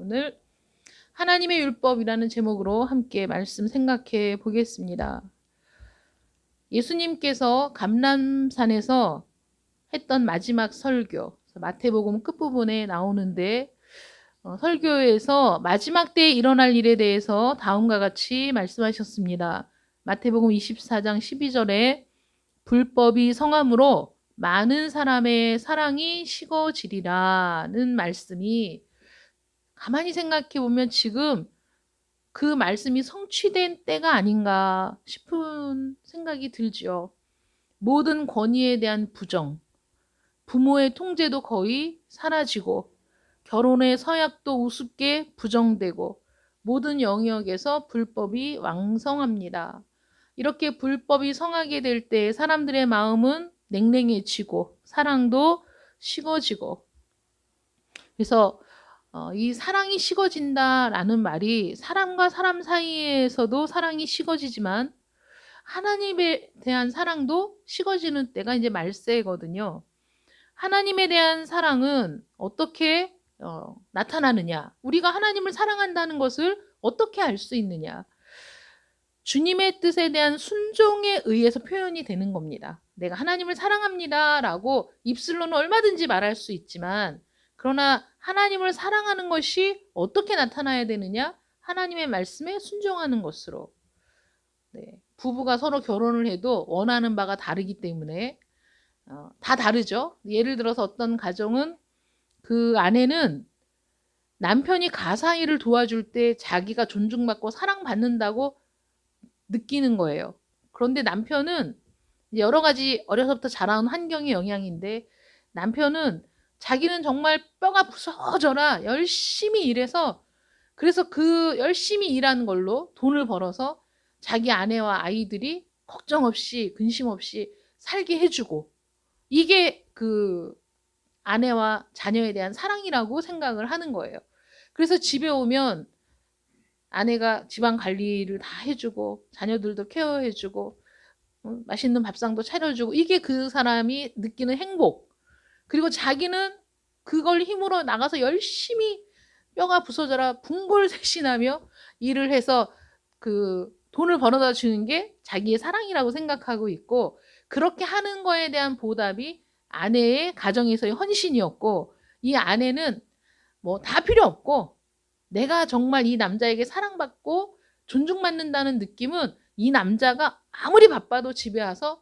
오늘 하나님의 율법이라는 제목으로 함께 말씀 생각해 보겠습니다. 예수님께서 감람산에서 했던 마지막 설교, 마태복음 끝부분에 나오는데 설교에서 마지막 때에 일어날 일에 대해서 다음과 같이 말씀하셨습니다. 마태복음 24장 12절에 불법이 성함으로 많은 사람의 사랑이 식어지리라는 말씀이 가만히 생각해 보면 지금 그 말씀이 성취된 때가 아닌가 싶은 생각이 들지요. 모든 권위에 대한 부정, 부모의 통제도 거의 사라지고 결혼의 서약도 우습게 부정되고 모든 영역에서 불법이 왕성합니다. 이렇게 불법이 성하게 될 때 사람들의 마음은 냉랭해지고 사랑도 식어지고, 그래서 이 사랑이 식어진다라는 말이 사람과 사람 사이에서도 사랑이 식어지지만 하나님에 대한 사랑도 식어지는 때가 이제 말세거든요. 하나님에 대한 사랑은 어떻게 나타나느냐? 우리가 하나님을 사랑한다는 것을 어떻게 알 수 있느냐? 주님의 뜻에 대한 순종에 의해서 표현이 되는 겁니다. 내가 하나님을 사랑합니다라고 입술로는 얼마든지 말할 수 있지만, 그러나 하나님을 사랑하는 것이 어떻게 나타나야 되느냐? 하나님의 말씀에 순종하는 것으로. 부부가 서로 결혼을 해도 원하는 바가 다르기 때문에 다 다르죠. 예를 들어서 어떤 가정은 그 아내는 남편이 가사 일을 도와줄 때 자기가 존중받고 사랑받는다고 느끼는 거예요. 그런데 남편은 여러 가지 어려서부터 자라온 환경의 영향인데, 남편은 자기는 정말 뼈가 부서져라 열심히 일해서, 그래서 그 열심히 일하는 걸로 돈을 벌어서 자기 아내와 아이들이 걱정 없이 근심 없이 살게 해주고, 이게 그 아내와 자녀에 대한 사랑이라고 생각을 하는 거예요. 그래서 집에 오면 아내가 집안 관리를 다 해주고 자녀들도 케어해주고 맛있는 밥상도 차려주고, 이게 그 사람이 느끼는 행복. 그리고 자기는 그걸 힘으로 나가서 열심히 뼈가 부서져라 분골쇄신하며 일을 해서 그 돈을 벌어다 주는 게 자기의 사랑이라고 생각하고 있고, 그렇게 하는 거에 대한 보답이 아내의 가정에서의 헌신이었고, 이 아내는 뭐 다 필요 없고 내가 정말 이 남자에게 사랑받고 존중받는다는 느낌은 이 남자가 아무리 바빠도 집에 와서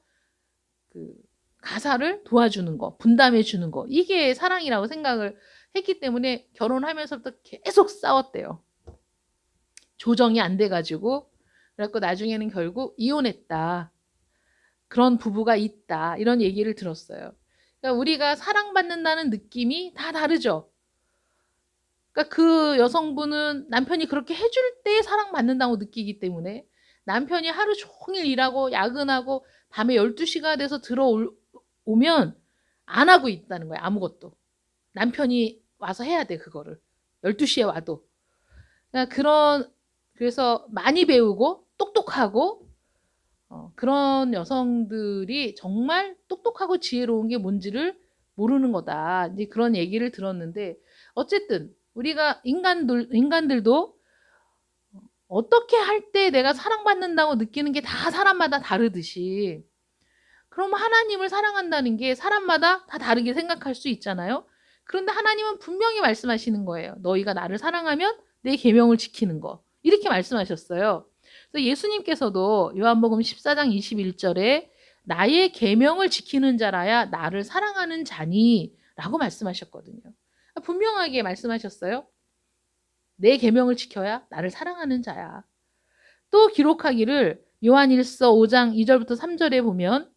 그 가사를 도와주는 거, 분담해 주는 거, 이게 사랑이라고 생각을 했기 때문에 결혼하면서부터 계속 싸웠대요. 조정이 안 돼가지고. 그래갖고 나중에는 결국 이혼했다. 그런 부부가 있다. 이런 얘기를 들었어요. 그러니까 우리가 사랑받는다는 느낌이 다 다르죠. 그러니까 그 여성분은 남편이 그렇게 해줄 때 사랑받는다고 느끼기 때문에, 남편이 하루 종일 일하고 야근하고 밤에 12시가 돼서 들어오면 안 하고 있다는 거야. 아무것도. 남편이 와서 해야 돼, 그거를. 12시에 와도. 그러니까 그래서 많이 배우고 똑똑하고 그런 여성들이 정말 똑똑하고 지혜로운 게 뭔지를 모르는 거다. 이제 그런 얘기를 들었는데, 어쨌든 우리가 인간들도 어떻게 할 때 내가 사랑받는다고 느끼는 게 다 사람마다 다르듯이, 그럼 하나님을 사랑한다는 게 사람마다 다 다르게 생각할 수 있잖아요. 그런데 하나님은 분명히 말씀하시는 거예요. 너희가 나를 사랑하면 내 계명을 지키는 거. 이렇게 말씀하셨어요. 그래서 예수님께서도 요한복음 14장 21절에 나의 계명을 지키는 자라야 나를 사랑하는 자니 라고 말씀하셨거든요. 분명하게 말씀하셨어요. 내 계명을 지켜야 나를 사랑하는 자야. 또 기록하기를 요한일서 5장 2절부터 3절에 보면,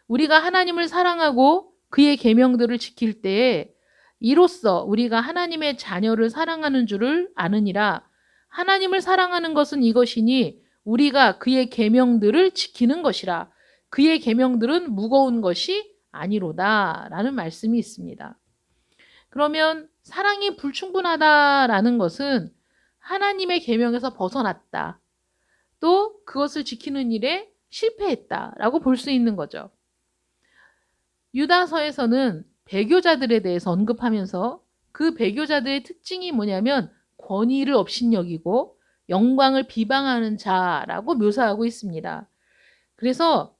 우리가 하나님을 사랑하고 그의 계명들을 지킬 때에 이로써 우리가 하나님의 자녀를 사랑하는 줄을 아느니라. 하나님을 사랑하는 것은 이것이니 우리가 그의 계명들을 지키는 것이라. 그의 계명들은 무거운 것이 아니로다 라는 말씀이 있습니다. 그러면 사랑이 불충분하다라는 것은 하나님의 계명에서 벗어났다, 또 그것을 지키는 일에 실패했다라고 볼 수 있는 거죠. 유다서에서는 배교자들에 대해서 언급하면서 그 배교자들의 특징이 뭐냐면 권위를 업신여기고 영광을 비방하는 자라고 묘사하고 있습니다. 그래서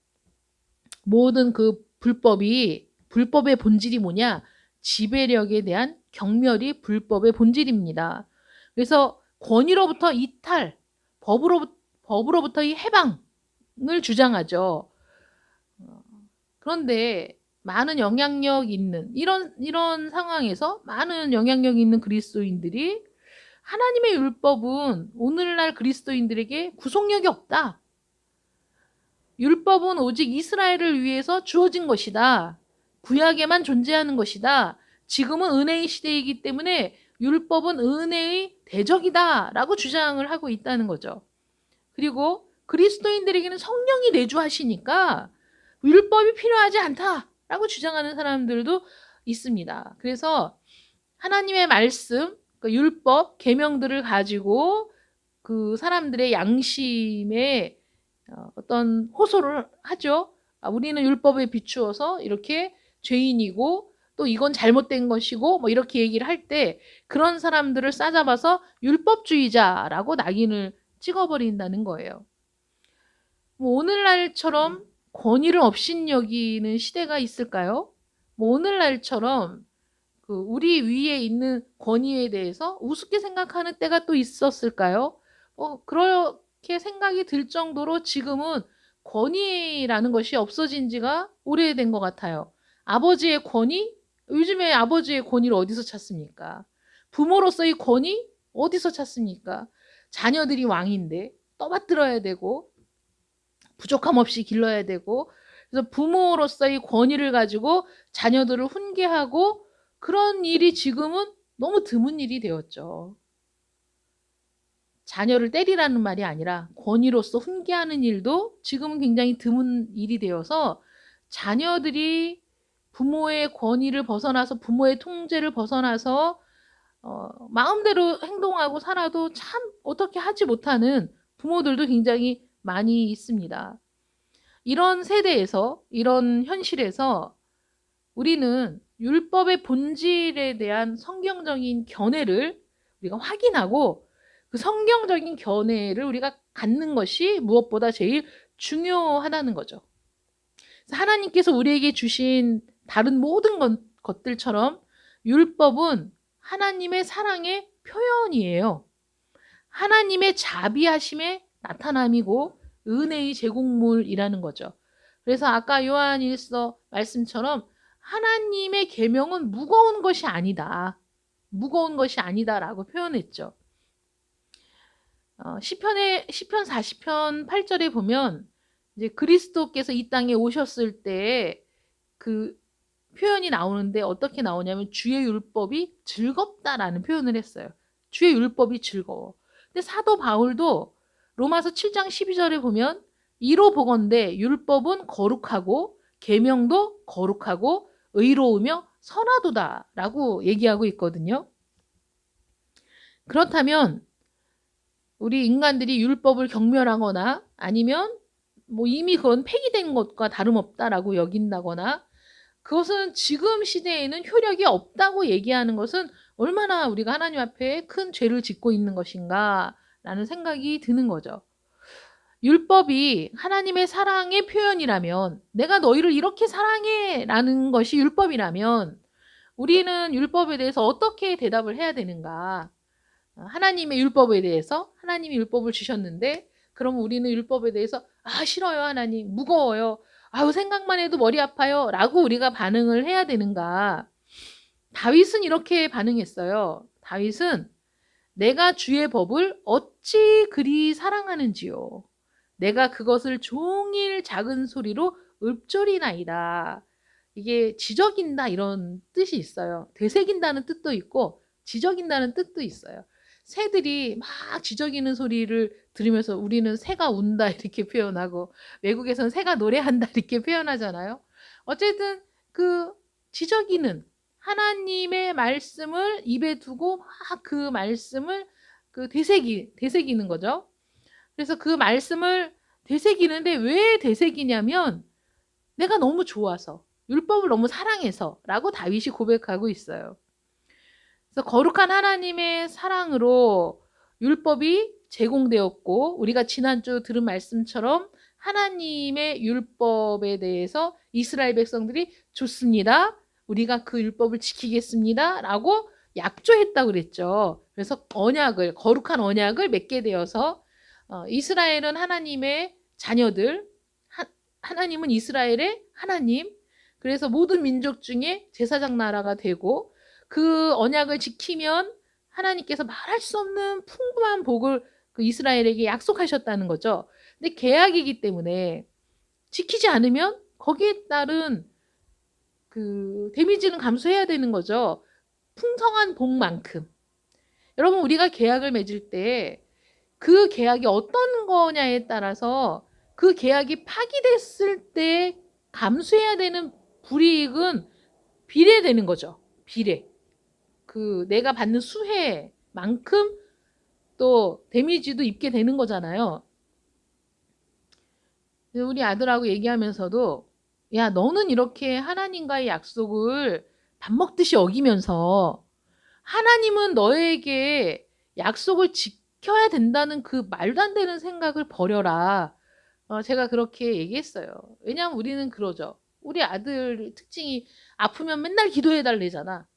모든 그 불법의 본질이 뭐냐? 지배력에 대한 경멸이 불법의 본질입니다. 그래서 권위로부터 이탈, 법으로부터의 해방을 주장하죠. 그런데 많은 영향력 있는 이런 상황에서 많은 영향력 있는 그리스도인들이 하나님의 율법은 오늘날 그리스도인들에게 구속력이 없다. 율법은 오직 이스라엘을 위해서 주어진 것이다. 구약에만 존재하는 것이다. 지금은 은혜의 시대이기 때문에 율법은 은혜의 대적이다 라고 주장을 하고 있다는 거죠. 그리고 그리스도인들에게는 성령이 내주하시니까 율법이 필요하지 않다라고 주장하는 사람들도 있습니다. 그래서 하나님의 말씀, 그 율법, 계명들을 가지고 그 사람들의 양심에 어떤 호소를 하죠. 우리는 율법에 비추어서 이렇게 죄인이고 또 이건 잘못된 것이고 뭐 이렇게 얘기를 할 때 그런 사람들을 싸잡아서 율법주의자라고 낙인을 찍어버린다는 거예요. 뭐 오늘날처럼 권위를 업신여기는 시대가 있을까요? 뭐 오늘날처럼 그 우리 위에 있는 권위에 대해서 우습게 생각하는 때가 또 있었을까요? 그렇게 생각이 들 정도로 지금은 권위라는 것이 없어진 지가 오래된 것 같아요. 아버지의 권위? 요즘에 아버지의 권위를 어디서 찾습니까? 부모로서의 권위? 어디서 찾습니까? 자녀들이 왕인데 떠받들어야 되고 부족함 없이 길러야 되고 그래서 부모로서의 권위를 가지고 자녀들을 훈계하고 그런 일이 지금은 너무 드문 일이 되었죠. 자녀를 때리라는 말이 아니라 권위로서 훈계하는 일도 지금은 굉장히 드문 일이 되어서 자녀들이 부모의 권위를 벗어나서 부모의 통제를 벗어나서 마음대로 행동하고 살아도 참 어떻게 하지 못하는 부모들도 굉장히 많이 있습니다. 이런 세대에서 이런 현실에서 우리는 율법의 본질에 대한 성경적인 견해를 우리가 확인하고 그 성경적인 견해를 우리가 갖는 것이 무엇보다 제일 중요하다는 거죠. 하나님께서 우리에게 주신 다른 모든 것들처럼 율법은 하나님의 사랑의 표현이에요. 하나님의 자비하심의 나타남이고 은혜의 제공물이라는 거죠. 그래서 아까 요한일서 말씀처럼 하나님의 계명은 무거운 것이 아니다. 무거운 것이 아니다라고 표현했죠. 시편 40편 8절에 보면 이제 그리스도께서 이 땅에 오셨을 때 그 표현이 나오는데 어떻게 나오냐면 주의 율법이 즐겁다라는 표현을 했어요. 주의 율법이 즐거워. 근데 사도 바울도 로마서 7장 12절에 보면 이로 보건대 율법은 거룩하고 계명도 거룩하고 의로우며 선하도다라고 얘기하고 있거든요. 그렇다면 우리 인간들이 율법을 경멸하거나 아니면 뭐 이미 그건 폐기된 것과 다름없다라고 여긴다거나 그것은 지금 시대에는 효력이 없다고 얘기하는 것은 얼마나 우리가 하나님 앞에 큰 죄를 짓고 있는 것인가 라는 생각이 드는 거죠. 율법이 하나님의 사랑의 표현이라면 내가 너희를 이렇게 사랑해 라는 것이 율법이라면 우리는 율법에 대해서 어떻게 대답을 해야 되는가? 하나님의 율법에 대해서 하나님이 율법을 주셨는데 그럼 우리는 율법에 대해서 싫어요 하나님 무거워요 아우 생각만 해도 머리 아파요 라고 우리가 반응을 해야 되는가? 다윗은 이렇게 반응했어요. 다윗은 내가 주의 법을 어찌 그리 사랑하는지요. 내가 그것을 종일 작은 소리로 읊조리나이다. 이게 지적인다 이런 뜻이 있어요. 되새긴다는 뜻도 있고 지적인다는 뜻도 있어요. 새들이 막 지저귀는 소리를 들으면서 우리는 새가 운다 이렇게 표현하고 외국에서는 새가 노래한다 이렇게 표현하잖아요. 어쨌든 그 지저귀는 하나님의 말씀을 입에 두고 막 그 말씀을 그 되새기는 거죠. 그래서 그 말씀을 되새기는데 왜 되새기냐면 내가 너무 좋아서 율법을 너무 사랑해서 라고 다윗이 고백하고 있어요. 그래서 거룩한 하나님의 사랑으로 율법이 제공되었고, 우리가 지난주 들은 말씀처럼 하나님의 율법에 대해서 이스라엘 백성들이 좋습니다, 우리가 그 율법을 지키겠습니다 라고 약조했다고 그랬죠. 그래서 언약을, 거룩한 언약을 맺게 되어서 이스라엘은 하나님의 자녀들, 하나님은 이스라엘의 하나님, 그래서 모든 민족 중에 제사장 나라가 되고, 그 언약을 지키면 하나님께서 말할 수 없는 풍부한 복을 그 이스라엘에게 약속하셨다는 거죠. 근데 계약이기 때문에 지키지 않으면 거기에 따른 그 데미지는 감수해야 되는 거죠. 풍성한 복만큼. 여러분, 우리가 계약을 맺을 때 그 계약이 어떤 거냐에 따라서 그 계약이 파기됐을 때 감수해야 되는 불이익은 비례되는 거죠. 비례. 그 내가 받는 수혜만큼 또 데미지도 입게 되는 거잖아요. 우리 아들하고 얘기하면서도, 야, 너는 이렇게 하나님과의 약속을 밥 먹듯이 어기면서 하나님은 너에게 약속을 지켜야 된다는 그 말도 안 되는 생각을 버려라. 제가 그렇게 얘기했어요. 왜냐하면 우리는 그러죠. 우리 아들 특징이 아프면 맨날 기도해달래잖아.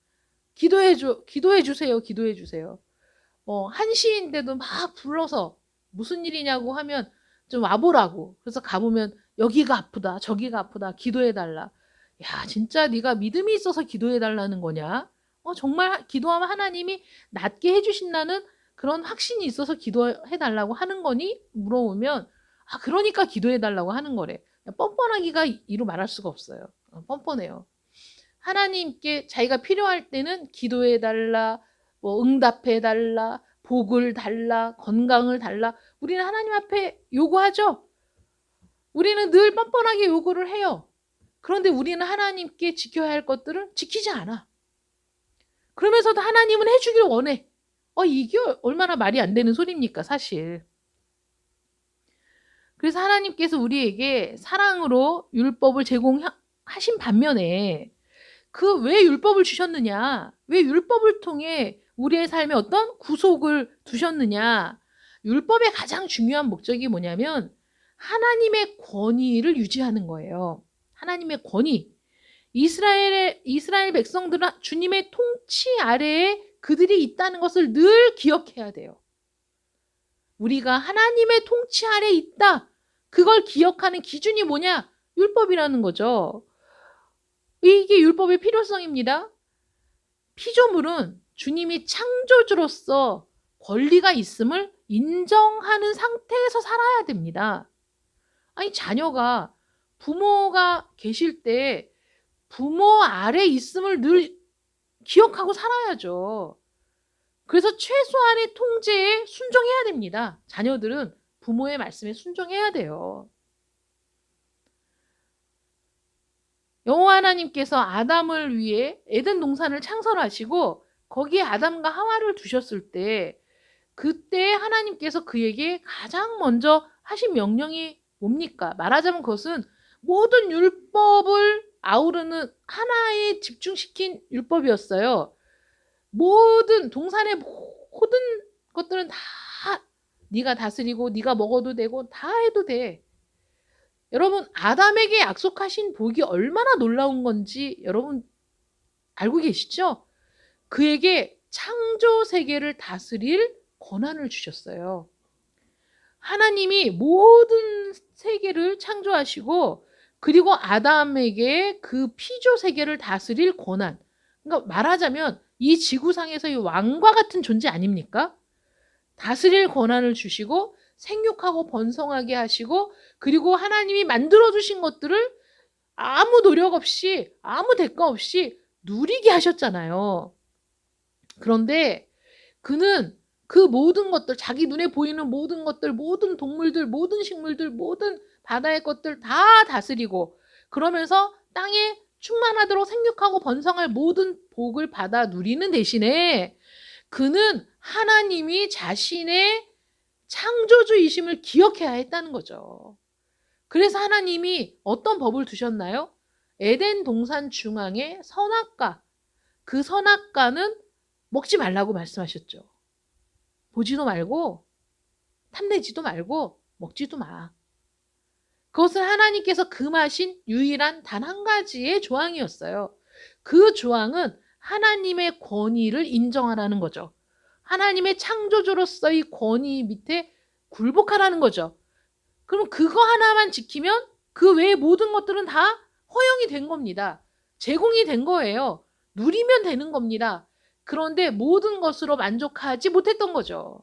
기도해주세요, 기도해주세요. 한시인데도 막 불러서 무슨 일이냐고 하면 좀 와보라고. 그래서 가보면 여기가 아프다, 저기가 아프다, 기도해달라. 야, 진짜 네가 믿음이 있어서 기도해달라는 거냐? 정말 기도하면 하나님이 낫게 해주신다는 그런 확신이 있어서 기도해달라고 하는 거니? 물어보면, 그러니까 기도해달라고 하는 거래. 뻔뻔하기가 이루 말할 수가 없어요. 뻔뻔해요. 하나님께 자기가 필요할 때는 기도해달라, 뭐 응답해달라, 복을 달라, 건강을 달라. 우리는 하나님 앞에 요구하죠. 우리는 늘 뻔뻔하게 요구를 해요. 그런데 우리는 하나님께 지켜야 할 것들을 지키지 않아. 그러면서도 하나님은 해주길 원해. 이게 얼마나 말이 안 되는 소리입니까, 사실. 그래서 하나님께서 우리에게 사랑으로 율법을 제공하신 반면에 그 왜 율법을 주셨느냐? 왜 율법을 통해 우리의 삶에 어떤 구속을 두셨느냐? 율법의 가장 중요한 목적이 뭐냐면 하나님의 권위를 유지하는 거예요. 하나님의 권위. 이스라엘 백성들은 주님의 통치 아래에 그들이 있다는 것을 늘 기억해야 돼요. 우리가 하나님의 통치 아래에 있다. 그걸 기억하는 기준이 뭐냐? 율법이라는 거죠. 이게 율법의 필요성입니다. 피조물은 주님이 창조주로서 권리가 있음을 인정하는 상태에서 살아야 됩니다. 아니, 자녀가 부모가 계실 때 부모 아래 있음을 늘 기억하고 살아야죠. 그래서 최소한의 통제에 순종해야 됩니다. 자녀들은 부모의 말씀에 순종해야 돼요. 여호와 하나님께서 아담을 위해 에덴 동산을 창설하시고 거기에 아담과 하와를 두셨을 때, 그때 하나님께서 그에게 가장 먼저 하신 명령이 뭡니까? 말하자면 그것은 모든 율법을 아우르는 하나에 집중시킨 율법이었어요. 모든 동산의 모든 것들은 다 네가 다스리고 네가 먹어도 되고 다 해도 돼. 여러분, 아담에게 약속하신 복이 얼마나 놀라운 건지 여러분 알고 계시죠? 그에게 창조 세계를 다스릴 권한을 주셨어요. 하나님이 모든 세계를 창조하시고 그리고 아담에게 그 피조 세계를 다스릴 권한. 그러니까 말하자면 이 지구상에서의 왕과 같은 존재 아닙니까? 다스릴 권한을 주시고 생육하고 번성하게 하시고, 그리고 하나님이 만들어주신 것들을 아무 노력 없이 아무 대가 없이 누리게 하셨잖아요. 그런데 그는 그 모든 것들, 자기 눈에 보이는 모든 것들, 모든 동물들, 모든 식물들, 모든 바다의 것들 다 다스리고 그러면서 땅에 충만하도록 생육하고 번성할 모든 복을 받아 누리는 대신에 그는 하나님이 자신의 창조주이심을 기억해야 했다는 거죠. 그래서 하나님이 어떤 법을 두셨나요? 에덴 동산 중앙에 선악과, 그 선악과는 먹지 말라고 말씀하셨죠. 보지도 말고 탐내지도 말고 먹지도 마. 그것은 하나님께서 금하신 유일한 단 한 가지의 조항이었어요. 그 조항은 하나님의 권위를 인정하라는 거죠. 하나님의 창조주로서의 권위 밑에 굴복하라는 거죠. 그럼 그거 하나만 지키면 그 외의 모든 것들은 다 허용이 된 겁니다. 제공이 된 거예요. 누리면 되는 겁니다. 그런데 모든 것으로 만족하지 못했던 거죠.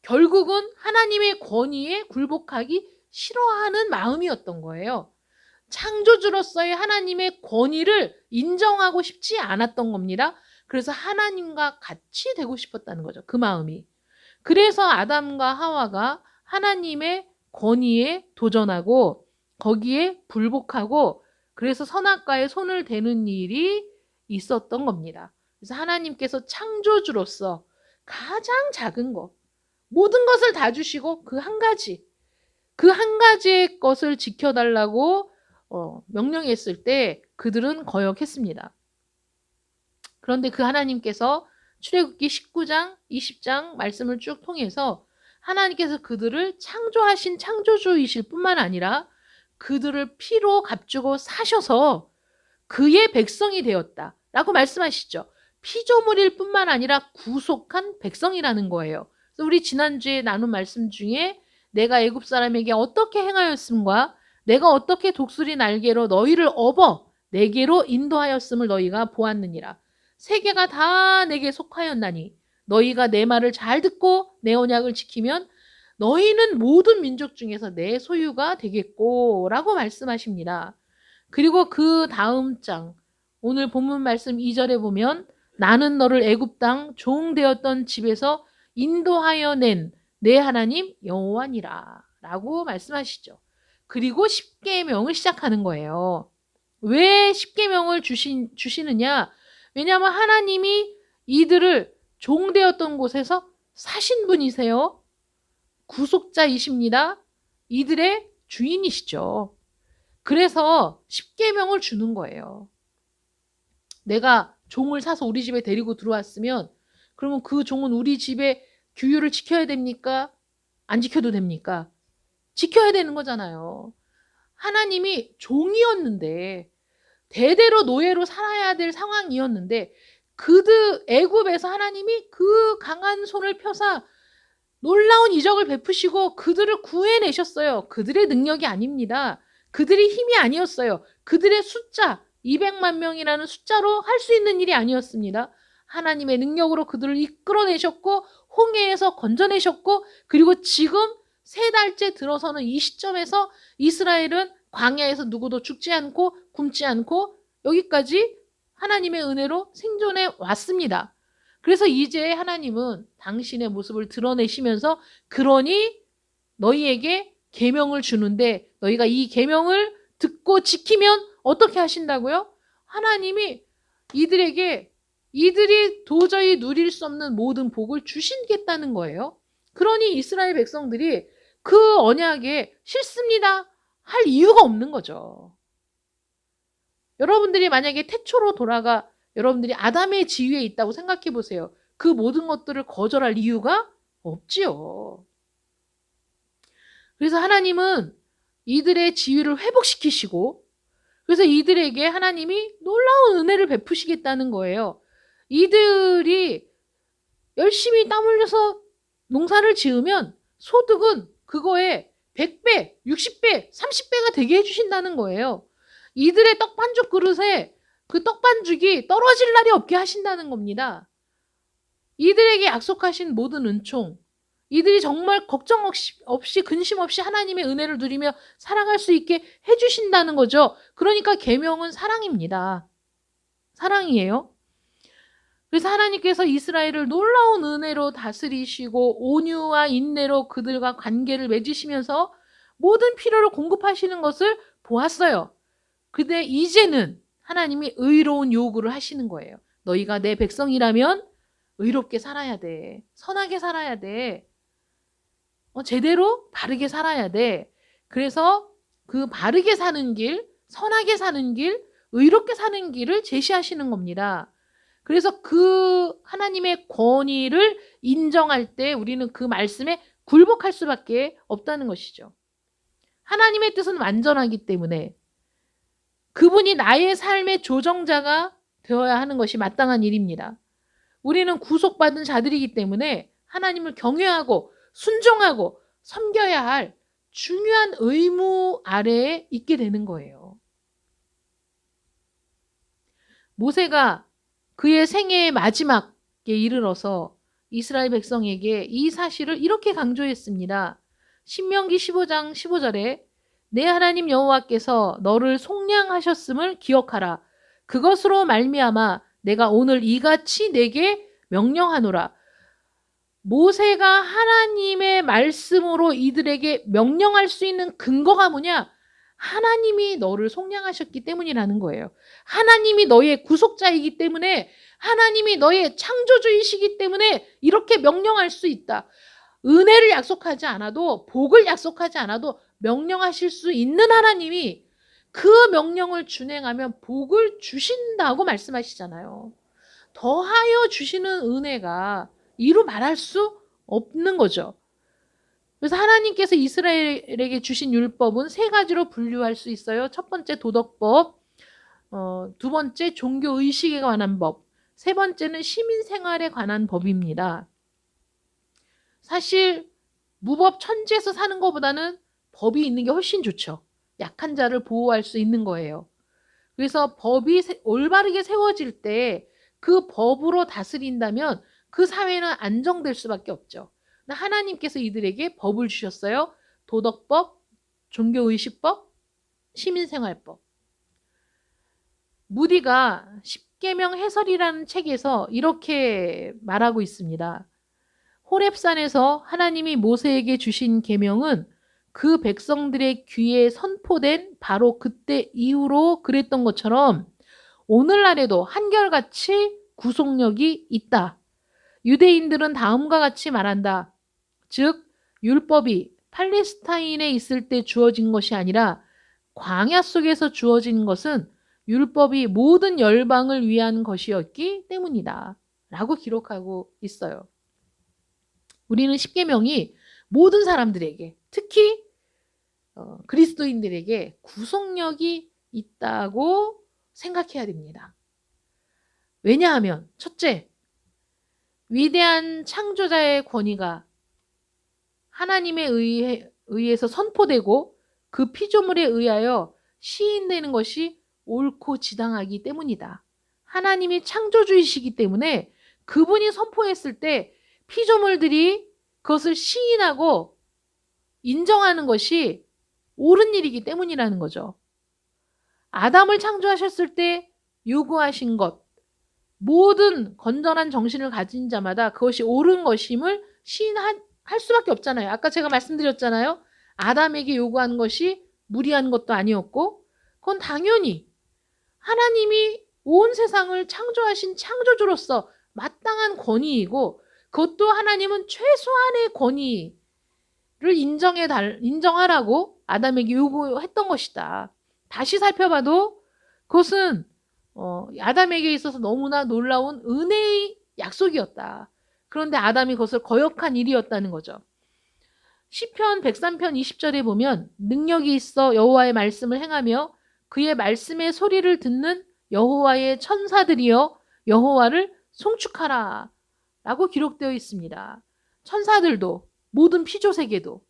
결국은 하나님의 권위에 굴복하기 싫어하는 마음이었던 거예요. 창조주로서의 하나님의 권위를 인정하고 싶지 않았던 겁니다. 그래서 하나님과 같이 되고 싶었다는 거죠. 그 마음이. 그래서 아담과 하와가 하나님의 권위에 도전하고 거기에 불복하고 그래서 선악과에 손을 대는 일이 있었던 겁니다. 그래서 하나님께서 창조주로서 가장 작은 것, 모든 것을 다 주시고 그 한 가지의 것을 지켜달라고 명령했을 때 그들은 거역했습니다. 그런데 그 하나님께서 출애굽기 19장, 20장 말씀을 쭉 통해서 하나님께서 그들을 창조하신 창조주이실 뿐만 아니라 그들을 피로 값주고 사셔서 그의 백성이 되었다라고 말씀하시죠. 피조물일 뿐만 아니라 구속한 백성이라는 거예요. 그래서 우리 지난주에 나눈 말씀 중에 내가 애굽 사람에게 어떻게 행하였음과 내가 어떻게 독수리 날개로 너희를 업어 내게로 인도하였음을 너희가 보았느니라. 세계가 다 내게 속하였나니 너희가 내 말을 잘 듣고 내 언약을 지키면 너희는 모든 민족 중에서 내 소유가 되겠고 라고 말씀하십니다. 그리고 그 다음 장 오늘 본문 말씀 2절에 보면 나는 너를 애굽 땅 종 되었던 집에서 인도하여 낸 내 하나님 여호와니라 라고 말씀하시죠. 그리고 십계명을 시작하는 거예요. 왜 십계명을 주시느냐? 왜냐하면 하나님이 이들을 종 되었던 곳에서 사신 분이세요. 구속자이십니다. 이들의 주인이시죠. 그래서 십계명을 주는 거예요. 내가 종을 사서 우리 집에 데리고 들어왔으면 그러면 그 종은 우리 집의 규율을 지켜야 됩니까? 안 지켜도 됩니까? 지켜야 되는 거잖아요. 하나님이 종이었는데 대대로 노예로 살아야 될 상황이었는데 그들 애굽에서 하나님이 그 강한 손을 펴사 놀라운 이적을 베푸시고 그들을 구해내셨어요. 그들의 능력이 아닙니다. 그들의 힘이 아니었어요. 그들의 숫자 200만 명이라는 숫자로 할 수 있는 일이 아니었습니다. 하나님의 능력으로 그들을 이끌어내셨고 홍해에서 건져내셨고 그리고 지금 3달째 들어서는 이 시점에서 이스라엘은 광야에서 누구도 죽지 않고 굶지 않고 여기까지 하나님의 은혜로 생존해 왔습니다. 그래서 이제 하나님은 당신의 모습을 드러내시면서 그러니 너희에게 계명을 주는데 너희가 이 계명을 듣고 지키면 어떻게 하신다고요? 하나님이 이들에게 이들이 도저히 누릴 수 없는 모든 복을 주시겠다는 거예요. 그러니 이스라엘 백성들이 그 언약에 싫습니다 할 이유가 없는 거죠. 여러분들이 만약에 태초로 돌아가 여러분들이 아담의 지위에 있다고 생각해 보세요. 그 모든 것들을 거절할 이유가 없지요. 그래서 하나님은 이들의 지위를 회복시키시고 그래서 이들에게 하나님이 놀라운 은혜를 베푸시겠다는 거예요. 이들이 열심히 땀 흘려서 농사를 지으면 소득은 그거에 100배, 60배, 30배가 되게 해주신다는 거예요. 이들의 떡반죽 그릇에 그 떡반죽이 떨어질 날이 없게 하신다는 겁니다. 이들에게 약속하신 모든 은총, 이들이 정말 걱정 없이 근심 없이 하나님의 은혜를 누리며 살아갈 수 있게 해주신다는 거죠. 그러니까 계명은 사랑입니다. 사랑이에요. 그래서 하나님께서 이스라엘을 놀라운 은혜로 다스리시고 온유와 인내로 그들과 관계를 맺으시면서 모든 필요를 공급하시는 것을 보았어요. 근데 이제는 하나님이 의로운 요구를 하시는 거예요. 너희가 내 백성이라면 의롭게 살아야 돼. 선하게 살아야 돼. 제대로 바르게 살아야 돼. 그래서 그 바르게 사는 길, 선하게 사는 길, 의롭게 사는 길을 제시하시는 겁니다. 그래서 그 하나님의 권위를 인정할 때 우리는 그 말씀에 굴복할 수밖에 없다는 것이죠. 하나님의 뜻은 완전하기 때문에 그분이 나의 삶의 조정자가 되어야 하는 것이 마땅한 일입니다. 우리는 구속받은 자들이기 때문에 하나님을 경외하고 순종하고 섬겨야 할 중요한 의무 아래에 있게 되는 거예요. 모세가 그의 생애의 마지막에 이르러서 이스라엘 백성에게 이 사실을 이렇게 강조했습니다. 신명기 15장 15절에 내 하나님 여호와께서 너를 속량하셨음을 기억하라. 그것으로 말미암아 내가 오늘 이같이 내게 명령하노라. 모세가 하나님의 말씀으로 이들에게 명령할 수 있는 근거가 뭐냐? 하나님이 너를 속량하셨기 때문이라는 거예요. 하나님이 너의 구속자이기 때문에, 하나님이 너의 창조주이시기 때문에 이렇게 명령할 수 있다. 은혜를 약속하지 않아도, 복을 약속하지 않아도 명령하실 수 있는 하나님이 그 명령을 준행하면 복을 주신다고 말씀하시잖아요. 더하여 주시는 은혜가 이루 말할 수 없는 거죠. 그래서 하나님께서 이스라엘에게 주신 율법은 세 가지로 분류할 수 있어요. 첫 번째 도덕법, 두 번째 종교의식에 관한 법, 세 번째는 시민생활에 관한 법입니다. 사실 무법 천지에서 사는 것보다는 법이 있는 게 훨씬 좋죠. 약한 자를 보호할 수 있는 거예요. 그래서 법이 올바르게 세워질 때 그 법으로 다스린다면 그 사회는 안정될 수밖에 없죠. 하나님께서 이들에게 법을 주셨어요. 도덕법, 종교의식법, 시민생활법. 무디가 십계명 해설이라는 책에서 이렇게 말하고 있습니다. 호렙산에서 하나님이 모세에게 주신 계명은 그 백성들의 귀에 선포된 바로 그때 이후로 그랬던 것처럼 오늘날에도 한결같이 구속력이 있다. 유대인들은 다음과 같이 말한다. 즉 율법이 팔레스타인에 있을 때 주어진 것이 아니라 광야 속에서 주어진 것은 율법이 모든 열방을 위한 것이었기 때문이다. 라고 기록하고 있어요. 우리는 십계명이 모든 사람들에게, 특히 그리스도인들에게 구속력이 있다고 생각해야 됩니다. 왜냐하면 첫째, 위대한 창조자의 권위가 하나님에 의해서 선포되고 그 피조물에 의하여 시인되는 것이 옳고 지당하기 때문이다. 하나님이 창조주이시기 때문에 그분이 선포했을 때 피조물들이 그것을 시인하고 인정하는 것이 옳은 일이기 때문이라는 거죠. 아담을 창조하셨을 때 요구하신 것, 모든 건전한 정신을 가진 자마다 그것이 옳은 것임을 시인할 수밖에 없잖아요. 아까 제가 말씀드렸잖아요. 아담에게 요구한 것이 무리한 것도 아니었고 그건 당연히 하나님이 온 세상을 창조하신 창조주로서 마땅한 권위이고 그것도 하나님은 최소한의 권위를 인정하라고 아담에게 요구했던 것이다. 다시 살펴봐도 그것은 아담에게 있어서 너무나 놀라운 은혜의 약속이었다. 그런데 아담이 그것을 거역한 일이었다는 거죠. 시편 103편 20절에 보면 능력이 있어 여호와의 말씀을 행하며 그의 말씀의 소리를 듣는 여호와의 천사들이여 여호와를 송축하라 라고 기록되어 있습니다. 천사들도 모든 피조세계도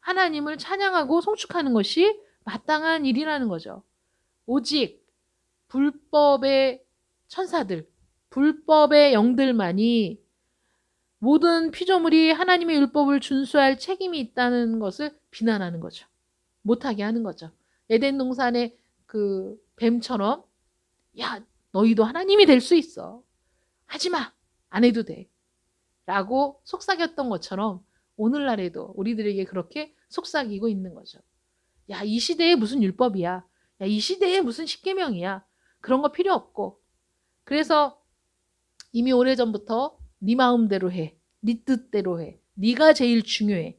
하나님을 찬양하고 송축하는 것이 마땅한 일이라는 거죠. 오직 불법의 천사들, 불법의 영들만이 모든 피조물이 하나님의 율법을 준수할 책임이 있다는 것을 비난하는 거죠. 못하게 하는 거죠. 에덴 동산의 그 뱀처럼 야, 너희도 하나님이 될 수 있어. 하지마. 안 해도 돼. 라고 속삭였던 것처럼 오늘날에도 우리들에게 그렇게 속삭이고 있는 거죠. 야, 이 시대에 무슨 율법이야. 야, 이 시대에 무슨 십계명이야. 그런 거 필요 없고. 그래서 이미 오래전부터 네 마음대로 해. 네 뜻대로 해. 네가 제일 중요해.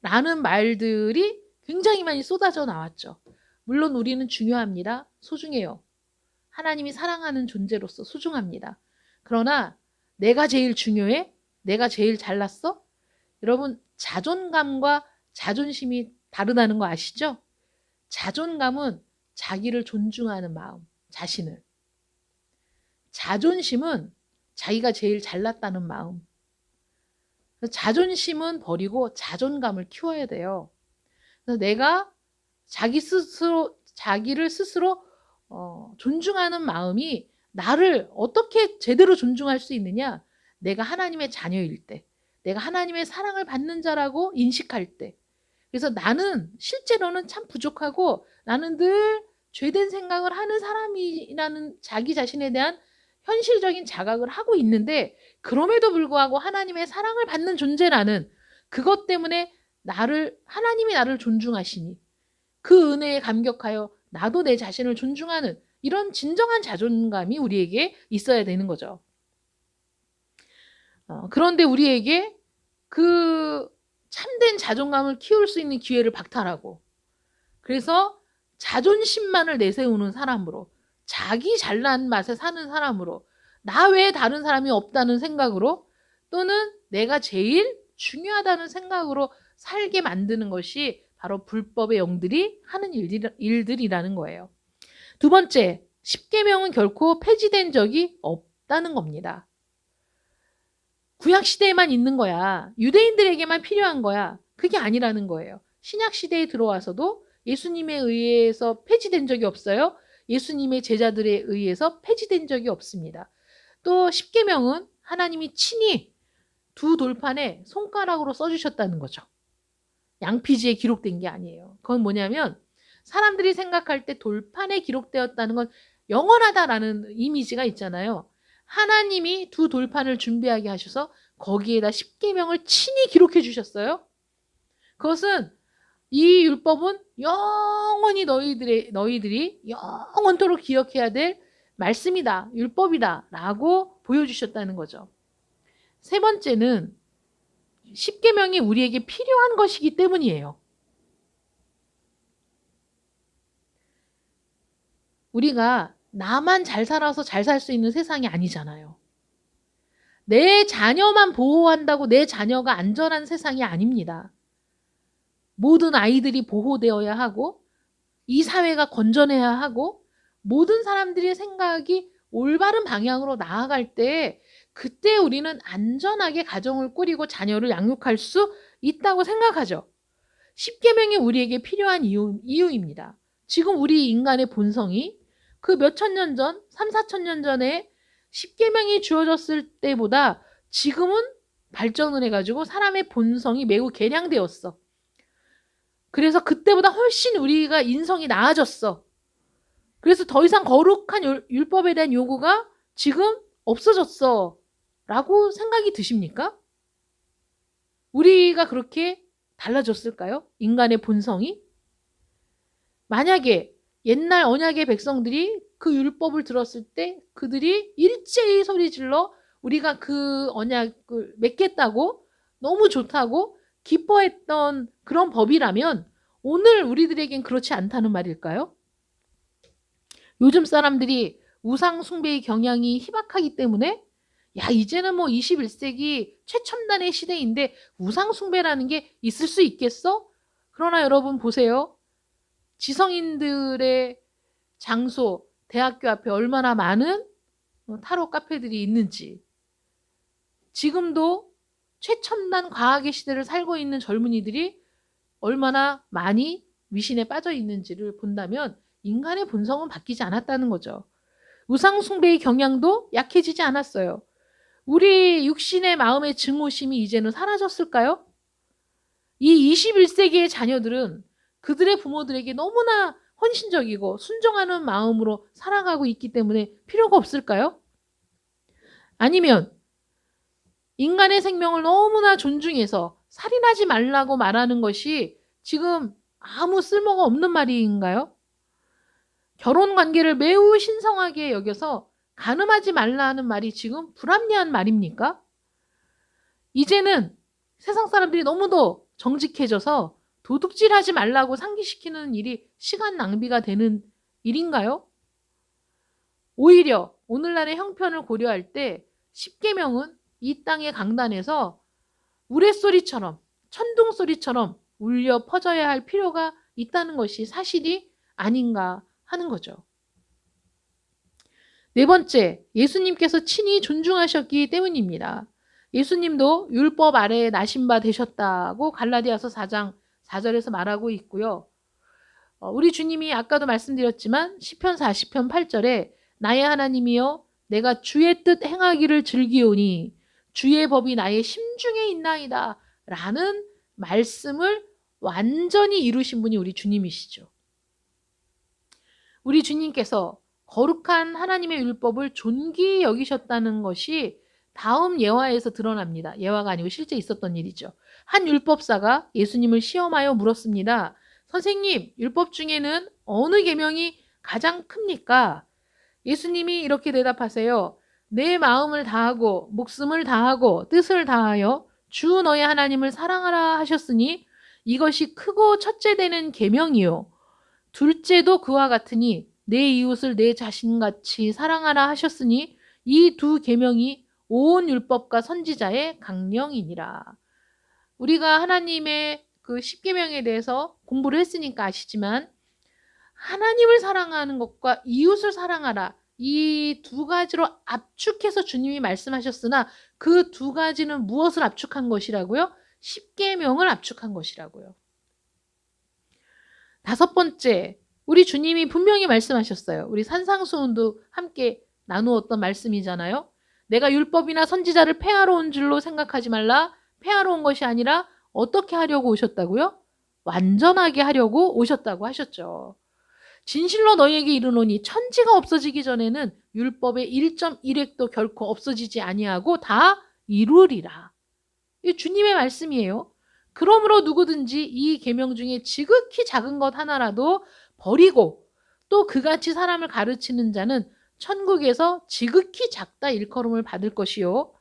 라는 말들이 굉장히 많이 쏟아져 나왔죠. 물론 우리는 중요합니다. 소중해요. 하나님이 사랑하는 존재로서 소중합니다. 그러나 내가 제일 중요해? 내가 제일 잘났어? 여러분, 자존감과 자존심이 다르다는 거 아시죠? 자존감은 자기를 존중하는 마음, 자신을. 자존심은 자기가 제일 잘났다는 마음. 자존심은 버리고 자존감을 키워야 돼요. 그래서 내가 자기를 스스로 존중하는 마음이 나를 어떻게 제대로 존중할 수 있느냐? 내가 하나님의 자녀일 때, 내가 하나님의 사랑을 받는 자라고 인식할 때. 그래서 나는 실제로는 참 부족하고 나는 늘 죄된 생각을 하는 사람이라는 자기 자신에 대한 현실적인 자각을 하고 있는데, 그럼에도 불구하고 하나님의 사랑을 받는 존재라는 그것 때문에 하나님이 나를 존중하시니 그 은혜에 감격하여 나도 내 자신을 존중하는 이런 진정한 자존감이 우리에게 있어야 되는 거죠. 그런데 우리에게 그 참된 자존감을 키울 수 있는 기회를 박탈하고, 그래서 자존심만을 내세우는 사람으로, 자기 잘난 맛에 사는 사람으로, 나 외에 다른 사람이 없다는 생각으로, 또는 내가 제일 중요하다는 생각으로 살게 만드는 것이 바로 불법의 영들이 하는 일들이라는 거예요. 두 번째, 십계명은 결코 폐지된 적이 없다는 겁니다. 구약시대에만 있는 거야. 유대인들에게만 필요한 거야. 그게 아니라는 거예요. 신약시대에 들어와서도 예수님에 의해서 폐지된 적이 없어요. 예수님의 제자들에 의해서 폐지된 적이 없습니다. 또 십계명은 하나님이 친히 두 돌판에 손가락으로 써주셨다는 거죠. 양피지에 기록된 게 아니에요. 그건 뭐냐면 사람들이 생각할 때 돌판에 기록되었다는 건 영원하다라는 이미지가 있잖아요. 하나님이 두 돌판을 준비하게 하셔서 거기에다 십계명을 친히 기록해 주셨어요. 그것은 이 율법은 영원히 너희들이 영원토록 기억해야 될 말씀이다, 율법이다 라고 보여주셨다는 거죠. 세 번째는 십계명이 우리에게 필요한 것이기 때문이에요. 우리가 나만 잘 살아서 잘 살 수 있는 세상이 아니잖아요. 내 자녀만 보호한다고 내 자녀가 안전한 세상이 아닙니다. 모든 아이들이 보호되어야 하고 이 사회가 건전해야 하고 모든 사람들의 생각이 올바른 방향으로 나아갈 때 그때 우리는 안전하게 가정을 꾸리고 자녀를 양육할 수 있다고 생각하죠. 십계명이 우리에게 필요한 이유입니다. 지금 우리 인간의 본성이 그 몇천 년 전, 3, 4천 년 전에 십계명이 주어졌을 때보다 지금은 발전을 해가지고 사람의 본성이 매우 개량되었어. 그래서 그때보다 훨씬 우리가 인성이 나아졌어. 그래서 더 이상 거룩한 율법에 대한 요구가 지금 없어졌어. 라고 생각이 드십니까? 우리가 그렇게 달라졌을까요? 인간의 본성이? 만약에 옛날 언약의 백성들이 그 율법을 들었을 때 그들이 일제히 소리질러 우리가 그 언약을 맺겠다고 너무 좋다고 기뻐했던 그런 법이라면 오늘 우리들에겐 그렇지 않다는 말일까요? 요즘 사람들이 우상 숭배의 경향이 희박하기 때문에 야, 이제는 뭐 21세기 최첨단의 시대인데 우상 숭배라는 게 있을 수 있겠어? 그러나 여러분 보세요. 지성인들의 장소, 대학교 앞에 얼마나 많은 타로 카페들이 있는지, 지금도 최첨단 과학의 시대를 살고 있는 젊은이들이 얼마나 많이 미신에 빠져 있는지를 본다면 인간의 본성은 바뀌지 않았다는 거죠. 우상 숭배의 경향도 약해지지 않았어요. 우리 육신의 마음의 증오심이 이제는 사라졌을까요? 이 21세기의 자녀들은 그들의 부모들에게 너무나 헌신적이고 순종하는 마음으로 살아가고 있기 때문에 필요가 없을까요? 아니면 인간의 생명을 너무나 존중해서 살인하지 말라고 말하는 것이 지금 아무 쓸모가 없는 말인가요? 결혼 관계를 매우 신성하게 여겨서 간음하지 말라는 말이 지금 불합리한 말입니까? 이제는 세상 사람들이 너무도 정직해져서 도둑질하지 말라고 상기시키는 일이 시간 낭비가 되는 일인가요? 오히려 오늘날의 형편을 고려할 때 십계명은 이 땅의 강단에서 우레소리처럼 천둥소리처럼 울려 퍼져야 할 필요가 있다는 것이 사실이 아닌가 하는 거죠. 네 번째, 예수님께서 친히 존중하셨기 때문입니다. 예수님도 율법 아래에 나신 바 되셨다고 갈라디아서 4장 4절에서 말하고 있고요. 우리 주님이 아까도 말씀드렸지만 시편 40편 8절에 나의 하나님이여 내가 주의 뜻 행하기를 즐기오니 주의 법이 나의 심중에 있나이다 라는 말씀을 완전히 이루신 분이 우리 주님이시죠. 우리 주님께서 거룩한 하나님의 율법을 존귀히 여기셨다는 것이 다음 예화에서 드러납니다. 예화가 아니고 실제 있었던 일이죠. 한 율법사가 예수님을 시험하여 물었습니다. 선생님, 율법 중에는 어느 계명이 가장 큽니까? 예수님이 이렇게 대답하세요. 내 마음을 다하고 목숨을 다하고 뜻을 다하여 주 너의 하나님을 사랑하라 하셨으니 이것이 크고 첫째 되는 계명이요. 둘째도 그와 같으니 내 이웃을 내 자신같이 사랑하라 하셨으니 이 두 계명이 온 율법과 선지자의 강령이니라. 우리가 하나님의 그 십계명에 대해서 공부를 했으니까 아시지만 하나님을 사랑하는 것과 이웃을 사랑하라. 이 두 가지로 압축해서 주님이 말씀하셨으나 그 두 가지는 무엇을 압축한 것이라고요? 십계명을 압축한 것이라고요. 다섯 번째, 우리 주님이 분명히 말씀하셨어요. 우리 산상수훈도 함께 나누었던 말씀이잖아요. 내가 율법이나 선지자를 폐하러 온 줄로 생각하지 말라. 폐하러 온 것이 아니라 어떻게 하려고 오셨다고요? 완전하게 하려고 오셨다고 하셨죠. 진실로 너희에게 이르노니 천지가 없어지기 전에는 율법의 1.1획도 결코 없어지지 아니하고 다 이루리라. 이 주님의 말씀이에요. 그러므로 누구든지 이 계명 중에 지극히 작은 것 하나라도 버리고 또 그같이 사람을 가르치는 자는 천국에서 지극히 작다 일컬음을 받을 것이요.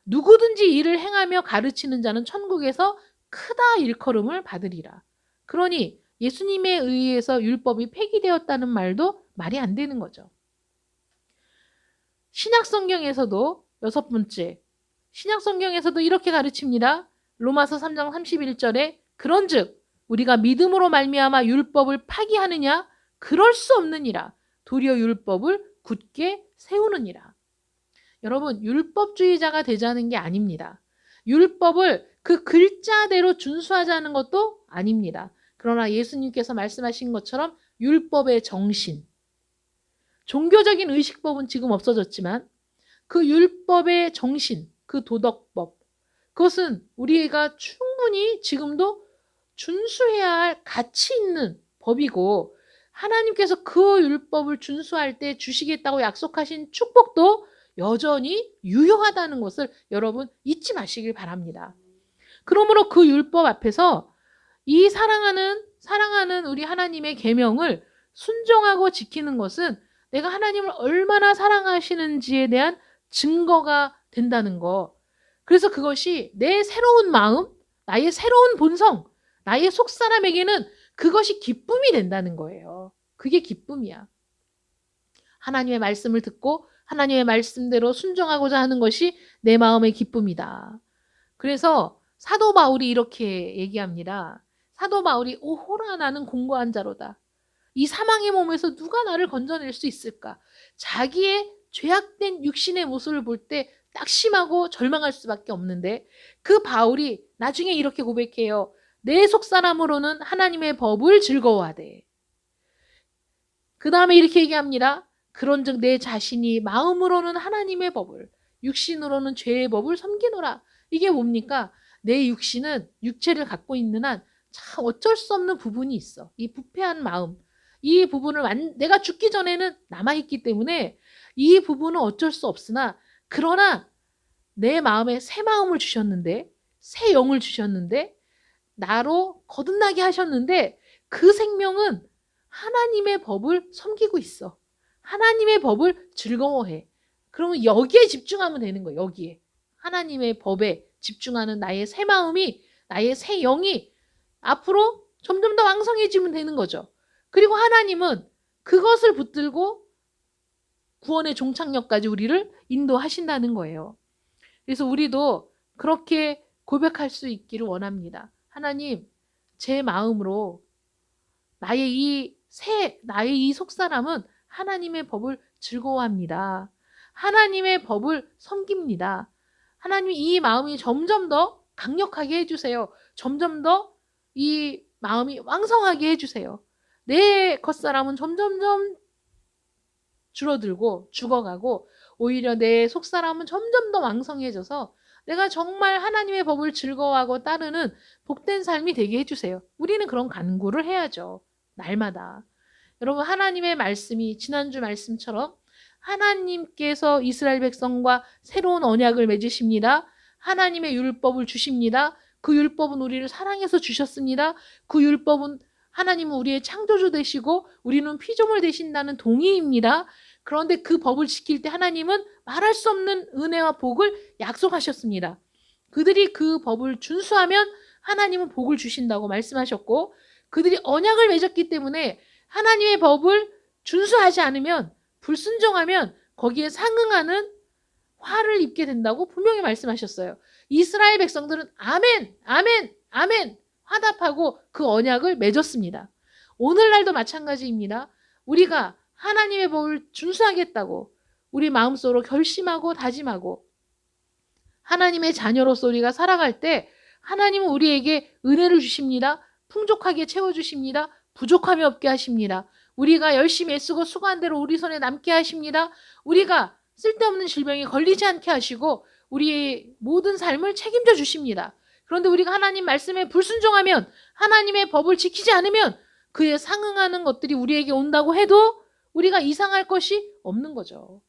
누구든지 이를 행하며 가르치는 자는 천국에서 크다 일컬음을 받으리라. 그러니 예수님에 의해서 율법이 폐기되었다는 말도 말이 안 되는 거죠. 신약성경에서도 여섯 번째, 신약성경에서도 이렇게 가르칩니다. 로마서 3장 31절에 그런즉 우리가 믿음으로 말미암아 율법을 파기하느냐? 그럴 수 없느니라. 도리어 율법을 굳게 세우느니라. 여러분, 율법주의자가 되자는 게 아닙니다. 율법을 그 글자대로 준수하자는 것도 아닙니다. 그러나 예수님께서 말씀하신 것처럼 율법의 정신, 종교적인 의식법은 지금 없어졌지만 그 율법의 정신, 그 도덕법, 그것은 우리가 충분히 지금도 준수해야 할 가치 있는 법이고 하나님께서 그 율법을 준수할 때 주시겠다고 약속하신 축복도 여전히 유효하다는 것을 여러분 잊지 마시길 바랍니다. 그러므로 그 율법 앞에서 이 사랑하는 우리 하나님의 계명을 순종하고 지키는 것은 내가 하나님을 얼마나 사랑하시는지에 대한 증거가 된다는 거. 그래서 그것이 내 새로운 마음, 나의 새로운 본성, 나의 속사람에게는 그것이 기쁨이 된다는 거예요. 그게 기쁨이야. 하나님의 말씀을 듣고 하나님의 말씀대로 순종하고자 하는 것이 내 마음의 기쁨이다. 그래서 사도 바울이 이렇게 얘기합니다. 사도 바울이 오호라 나는 공고한 자로다. 이 사망의 몸에서 누가 나를 건져낼 수 있을까? 자기의 죄악된 육신의 모습을 볼 때 낙심하고 절망할 수밖에 없는데 그 바울이 나중에 이렇게 고백해요. 내 속사람으로는 하나님의 법을 즐거워하되. 그 다음에 이렇게 얘기합니다. 그런즉 내 자신이 마음으로는 하나님의 법을, 육신으로는 죄의 법을 섬기노라. 이게 뭡니까? 내 육신은 육체를 갖고 있는 한 참 어쩔 수 없는 부분이 있어. 이 부패한 마음. 이 부분을 내가 죽기 전에는 남아있기 때문에 이 부분은 어쩔 수 없으나 그러나 내 마음에 새 마음을 주셨는데 새 영을 주셨는데 나로 거듭나게 하셨는데 그 생명은 하나님의 법을 섬기고 있어. 하나님의 법을 즐거워해. 그러면 여기에 집중하면 되는 거예요. 여기에. 하나님의 법에 집중하는 나의 새 마음이 나의 새 영이 앞으로 점점 더 왕성해지면 되는 거죠. 그리고 하나님은 그것을 붙들고 구원의 종착역까지 우리를 인도하신다는 거예요. 그래서 우리도 그렇게 고백할 수 있기를 원합니다. 하나님, 제 마음으로 나의 이 속사람은 하나님의 법을 즐거워합니다. 하나님의 법을 섬깁니다. 하나님, 이 마음이 점점 더 강력하게 해주세요. 점점 더 이 마음이 왕성하게 해주세요. 내 겉사람은 점점점 줄어들고 죽어가고 오히려 내 속사람은 점점 더 왕성해져서 내가 정말 하나님의 법을 즐거워하고 따르는 복된 삶이 되게 해주세요. 우리는 그런 간구를 해야죠. 날마다. 여러분, 하나님의 말씀이 지난주 말씀처럼 하나님께서 이스라엘 백성과 새로운 언약을 맺으십니다. 하나님의 율법을 주십니다. 그 율법은 우리를 사랑해서 주셨습니다. 그 율법은 하나님은 우리의 창조주 되시고 우리는 피조물 되신다는 동의입니다. 그런데 그 법을 지킬 때 하나님은 말할 수 없는 은혜와 복을 약속하셨습니다. 그들이 그 법을 준수하면 하나님은 복을 주신다고 말씀하셨고, 그들이 언약을 맺었기 때문에 하나님의 법을 준수하지 않으면, 불순종하면 거기에 상응하는 화를 입게 된다고 분명히 말씀하셨어요. 이스라엘 백성들은 아멘, 아멘, 아멘 화답하고 그 언약을 맺었습니다. 오늘날도 마찬가지입니다. 우리가 하나님의 법을 준수하겠다고 우리 마음속으로 결심하고 다짐하고 하나님의 자녀로서 우리가 살아갈 때 하나님은 우리에게 은혜를 주십니다. 풍족하게 채워주십니다. 부족함이 없게 하십니다. 우리가 열심히 애쓰고 수고한 대로 우리 손에 남게 하십니다. 우리가 쓸데없는 질병에 걸리지 않게 하시고 우리의 모든 삶을 책임져 주십니다. 그런데 우리가 하나님 말씀에 불순종하면, 하나님의 법을 지키지 않으면 그에 상응하는 것들이 우리에게 온다고 해도 우리가 이상할 것이 없는 거죠.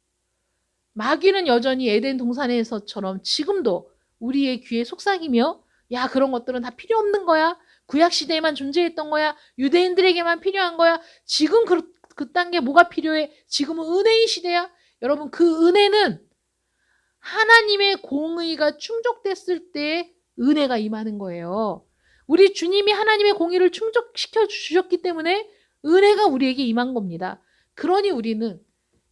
마귀는 여전히 에덴 동산에서처럼 지금도 우리의 귀에 속삭이며, 야, 그런 것들은 다 필요 없는 거야. 구약시대에만 존재했던 거야. 유대인들에게만 필요한 거야. 지금 그딴 게 뭐가 필요해. 지금은 은혜의 시대야. 여러분, 그 은혜는 하나님의 공의가 충족됐을 때 은혜가 임하는 거예요. 우리 주님이 하나님의 공의를 충족시켜 주셨기 때문에 은혜가 우리에게 임한 겁니다. 그러니 우리는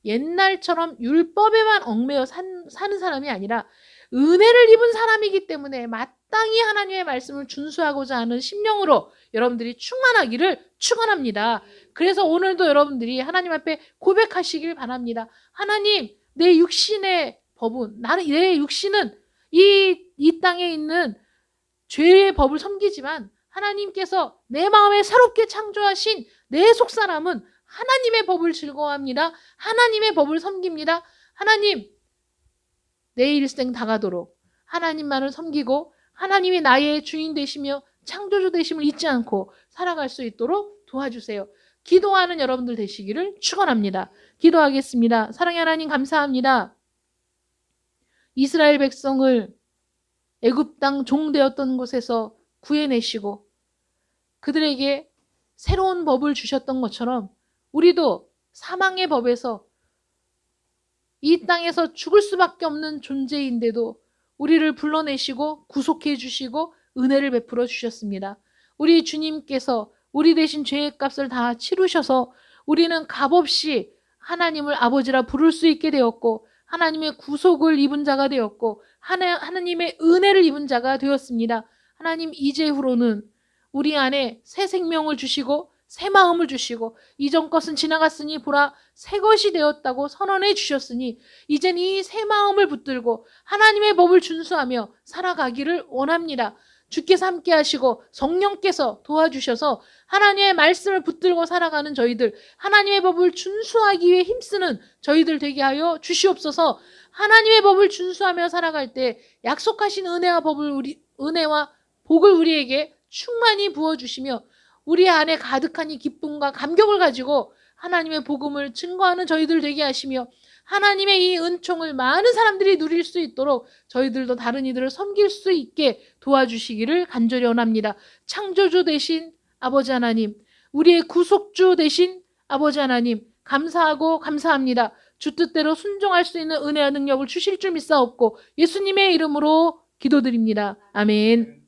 옛날처럼 율법에만 얽매여 사는 사람이 아니라 은혜를 입은 사람이기 때문에 마땅히 하나님의 말씀을 준수하고자 하는 심령으로 여러분들이 충만하기를 축원합니다. 그래서 오늘도 여러분들이 하나님 앞에 고백하시길 바랍니다. 하나님, 내 육신의 법은, 내 육신은 이 땅에 있는 죄의 법을 섬기지만 하나님께서 내 마음에 새롭게 창조하신 내 속사람은 하나님의 법을 즐거워합니다. 하나님의 법을 섬깁니다. 하나님, 내 일생 다가도록 하나님만을 섬기고 하나님이 나의 주인 되시며 창조주 되심을 잊지 않고 살아갈 수 있도록 도와주세요. 기도하는 여러분들 되시기를 축원합니다. 기도하겠습니다. 사랑의 하나님, 감사합니다. 이스라엘 백성을 애굽 땅 종되었던 곳에서 구해내시고 그들에게 새로운 법을 주셨던 것처럼 우리도 사망의 법에서 이 땅에서 죽을 수밖에 없는 존재인데도 우리를 불러내시고 구속해 주시고 은혜를 베풀어 주셨습니다. 우리 주님께서 우리 대신 죄의 값을 다 치르셔서 우리는 값없이 하나님을 아버지라 부를 수 있게 되었고 하나님의 구속을 입은 자가 되었고 하나님의 은혜를 입은 자가 되었습니다. 하나님, 이제후로는 우리 안에 새 생명을 주시고 새 마음을 주시고 이전 것은 지나갔으니 보라 새 것이 되었다고 선언해 주셨으니 이젠 이 새 마음을 붙들고 하나님의 법을 준수하며 살아가기를 원합니다. 주께서 함께 하시고 성령께서 도와주셔서 하나님의 말씀을 붙들고 살아가는 저희들, 하나님의 법을 준수하기 위해 힘쓰는 저희들 되게 하여 주시옵소서. 하나님의 법을 준수하며 살아갈 때 약속하신 은혜와 복을 우리에게 충만히 부어주시며 우리 안에 가득한 이 기쁨과 감격을 가지고 하나님의 복음을 증거하는 저희들 되게 하시며 하나님의 이 은총을 많은 사람들이 누릴 수 있도록 저희들도 다른 이들을 섬길 수 있게 도와주시기를 간절히 원합니다. 창조주 되신 아버지 하나님, 우리의 구속주 되신 아버지 하나님, 감사하고 감사합니다. 주 뜻대로 순종할 수 있는 은혜와 능력을 주실 줄 믿사옵고 예수님의 이름으로 기도드립니다. 아멘.